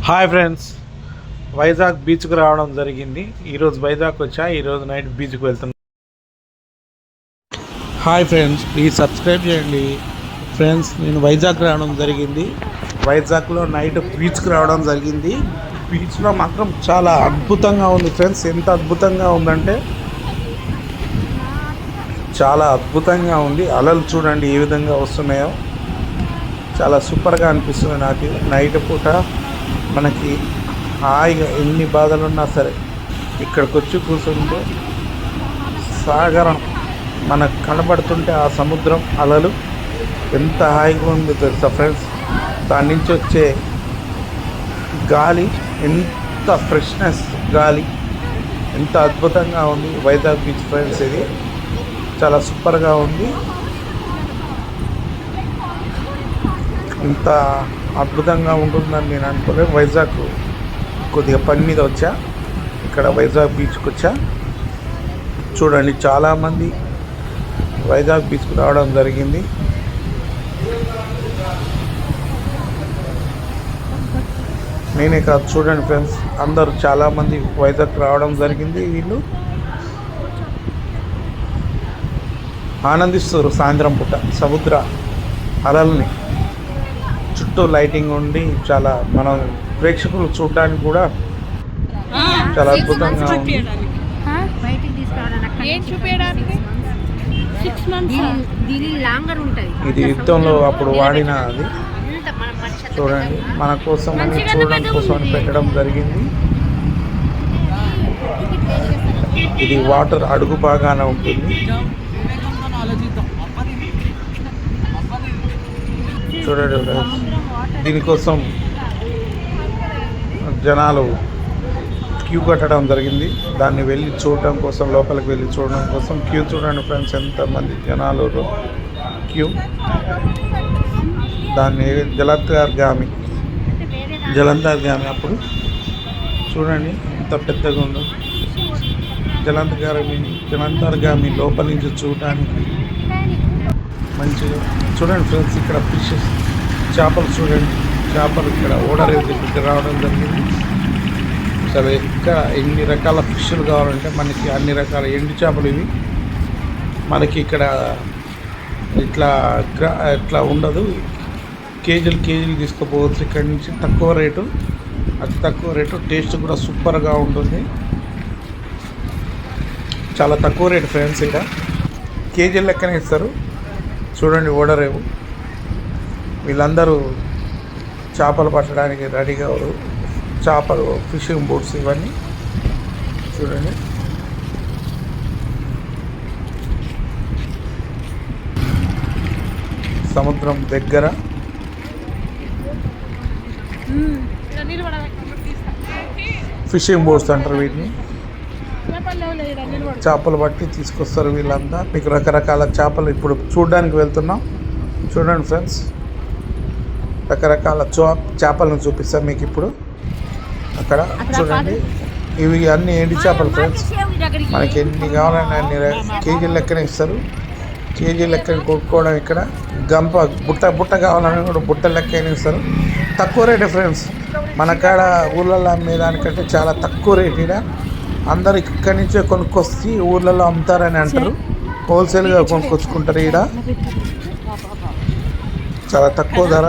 Hi friends, Vizag బీచ్కి రావడం జరిగింది. ఈరోజు వైజాగ్ వచ్చా, ఈరోజు నైట్ బీచ్కి వెళ్తున్నాం. హాయ్ ఫ్రెండ్స్, ప్లీజ్ సబ్స్క్రైబ్ చేయండి. ఫ్రెండ్స్, నేను వైజాగ్ రావడం జరిగింది. వైజాగ్లో నైట్ బీచ్కి రావడం జరిగింది. బీచ్లో మాత్రం చాలా అద్భుతంగా ఉంది ఫ్రెండ్స్. ఎంత అద్భుతంగా ఉందంటే చాలా అద్భుతంగా ఉంది. అలలు చూడండి ఏ విధంగా వస్తున్నాయో. చాలా సూపర్గా అనిపిస్తుంది నాకు. నైట్ పూట మనకి హాయిగా ఎన్ని బాధలున్నా సరే ఇక్కడికి వచ్చి కూర్చుంటే సాగరం మనకు కనబడుతుంటే ఆ సముద్రం అలలు ఎంత హాయిగా ఉంది తెలుసా ఫ్రెండ్స్. దాని నుంచి వచ్చే గాలి ఎంత ఫ్రెష్నెస్, గాలి ఎంత అద్భుతంగా ఉంది. వైజాగ్ బీచ్ ఫ్రెండ్స్, ఇది చాలా సూపర్గా ఉంది. ఇంత అద్భుతంగా ఉంటుందని నేను అనుకోలేదు. వైజాగ్ కొద్దిగా పని మీద వచ్చా, ఇక్కడ వైజాగ్ బీచ్కి వచ్చా. చూడండి, చాలామంది వైజాగ్ బీచ్కి రావడం జరిగింది. నేనే కాదు, చూడండి ఫ్రెండ్స్, అందరూ చాలామంది వైజాగ్ రావడం జరిగింది. వీళ్ళు ఆనందిస్తారు సాయంత్రం పూట సముద్ర అలల్ని. చుట్టూ లైటింగ్ ఉండి చాలా మనం ప్రేక్షకులు చూడడానికి కూడా చాలా అద్భుతంగా ఉంది. ఇది యుద్ధంలో అప్పుడు వాడిన అది. చూడండి, మన కోసం అని చూడడం కోసం అని పెట్టడం జరిగింది. ఇది వాటర్ అడుగు బాగానే ఉంటుంది. చూడండి, దీనికోసం జనాలు క్యూ కట్టడం జరిగింది. దాన్ని వెళ్ళి చూడడం కోసం, లోపలికి వెళ్ళి చూడడం కోసం క్యూ. చూడండి ఫ్రెండ్స్, ఎంతమంది జనాలు క్యూ. దాన్ని జలంతర్గామి అప్పుడు చూడండి ఎంత పెద్దగా ఉందో. జలంతర్గామి లోపల నుంచి చూడడానికి మంచిగా. చూడండి ఫ్రెండ్స్, ఇక్కడ ఫిషెస్, చేపలు చూడండి. చేపలు ఇక్కడ ఓడర్ దగ్గరికి రావడం జరిగింది. సరే, ఇక్కడ ఎన్ని రకాల ఫిష్లు కావాలంటే మనకి అన్ని రకాల ఎండు చేపలు ఇవి. మనకి ఇక్కడ ఇట్లా ఉండదు. కేజీలు తీసుకుపోవచ్చు ఇక్కడి నుంచి. తక్కువ రేటు, అతి తక్కువ రేటు. టేస్ట్ కూడా సూపర్గా ఉంటుంది. చాలా తక్కువ రేటు ఫ్రెండ్స్. ఇక్కడ కేజీల లెక్కనే ఇస్తారు. చూడండి, ఓడరేవు. వీళ్ళందరూ చేపలు పట్టడానికి రెడీగా చేపలు, ఫిషింగ్ బోట్స్ ఇవన్నీ. చూడండి, సముద్రం దగ్గర ఫిషింగ్ బోట్స్ అంటారు వీటిని. చేపలు పట్టి తీసుకొస్తారు వీళ్ళంతా. మీకు రకరకాల చేపలు ఇప్పుడు చూడడానికి వెళ్తున్నాం. చూడండి ఫ్రెండ్స్, రకరకాల చేపలను చూపిస్తాం మీకు ఇప్పుడు. అక్కడ చూడండి, ఇవి అన్ని ఎండి చేపలు ఫ్రెండ్స్. మనకి ఎన్ని కావాలని అన్ని కేజీల లెక్కనే ఇస్తారు. కేజీ లెక్కన కొనుక్కోవడం. ఇక్కడ గంప బుట్ట కావాలని కూడా బుట్ట లెక్కనే ఇస్తారు. తక్కువ రేటే ఫ్రెండ్స్. మన కాడ ఊళ్ళల్లో అమ్మేదానికంటే చాలా తక్కువ రేట్. ఇక్కడ అందరు ఇక్కడి నుంచే కొనుక్కొచ్చి ఊర్లలో అమ్ముతారని అంటారు. హోల్సేల్గా కొనుక్కొచ్చుకుంటారు. ఇక్కడ చాలా తక్కువ ధర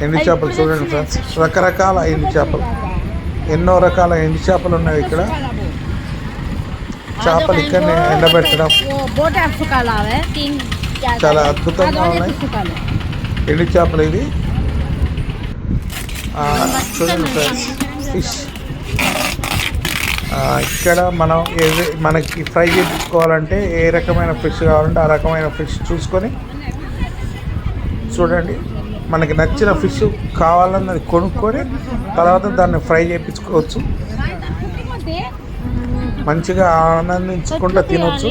ఎండు చేపలు. చూడండి ఫ్రెండ్స్, రకరకాల ఎండు చేపలు, ఎన్నో రకాల ఎండు చేపలు ఉన్నాయి ఇక్కడ. చేపలు ఇక్కడనే ఎండబెట్టడం చాలా అద్భుతంగా ఉన్నాయి. ఎండు చేపలు ఇది. చూడండి ఫ్రెండ్స్, ఫిష్. ఇక్కడ మనకి ఫ్రై చేయించుకోవాలంటే ఏ రకమైన ఫిష్ కావాలంటే ఆ రకమైన ఫిష్ చూసుకొని చూడండి. మనకి నచ్చిన ఫిష్ కావాలన్నది కొనుక్కొని తర్వాత దాన్ని ఫ్రై చేయించుకోవచ్చు. మంచిగా ఆనందించుకుంటూ తినవచ్చు.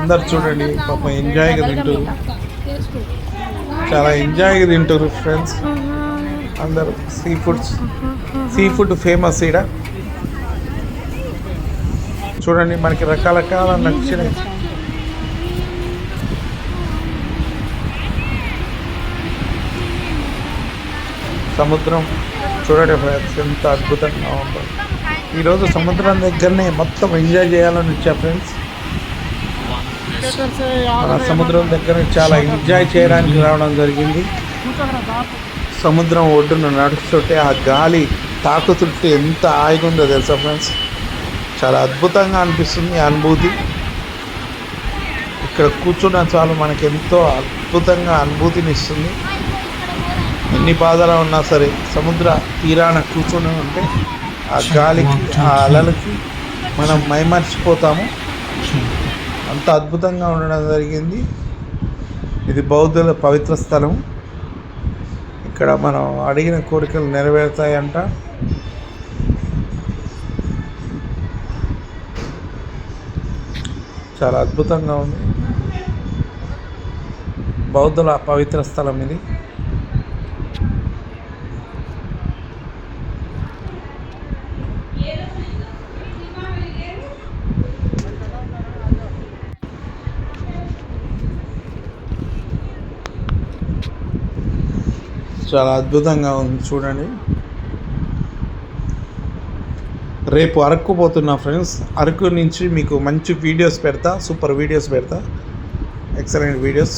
అందరు చూడండి, పాపం ఎంజాయ్గా తింటారు. చాలా ఎంజాయ్గా తింటారు ఫ్రెండ్స్ అందరూ. సీ ఫుడ్ ఫేమస్ ఇక్కడ. చూడండి మనకి రకరకాల నచ్చినాయి సముద్రం చూడండి ఫ్రెండ్స్ ఎంత అద్భుతంగా ఉందో. ఈరోజు సముద్రం దగ్గరనే మొత్తం ఎంజాయ్ చేయాలని వచ్చా ఫ్రెండ్స్. మన సముద్రం దగ్గర చాలా ఎంజాయ్ చేయడానికి రావడం జరిగింది. సముద్రం ఒడ్డున నడుస్తుంటే ఆ గాలి తాకుతుంటే ఎంత హాయిగా ఉందో తెలుసా ఫ్రెండ్స్. చాలా అద్భుతంగా అనిపిస్తుంది ఆ అనుభూతి. ఇక్కడ కూర్చున్న చాలు మనకి ఎంతో అద్భుతంగా అనుభూతిని ఇస్తుంది. ఎన్ని బాధలు ఉన్నా సరే సముద్ర తీరాన కూర్చొని ఉంటే ఆ గాలికి ఆ అలలకి మనం మైమర్చిపోతాము. అంత అద్భుతంగా ఉండడం జరిగింది. ఇది బౌద్ధుల పవిత్ర స్థలం. ఇక్కడ మనం అడిగిన కోరికలు నెరవేరుతాయంట. చాలా అద్భుతంగా ఉంది. బౌద్ధుల పవిత్ర స్థలం ఇది. చాలా అద్భుతంగా ఉంది చూడండి. రేపు అరకు పోతున్నా ఫ్రెండ్స్. అరకు నుంచి మీకు మంచి వీడియోస్ పెడతా, సూపర్ వీడియోస్ పెడతా, ఎక్సలెంట్ వీడియోస్.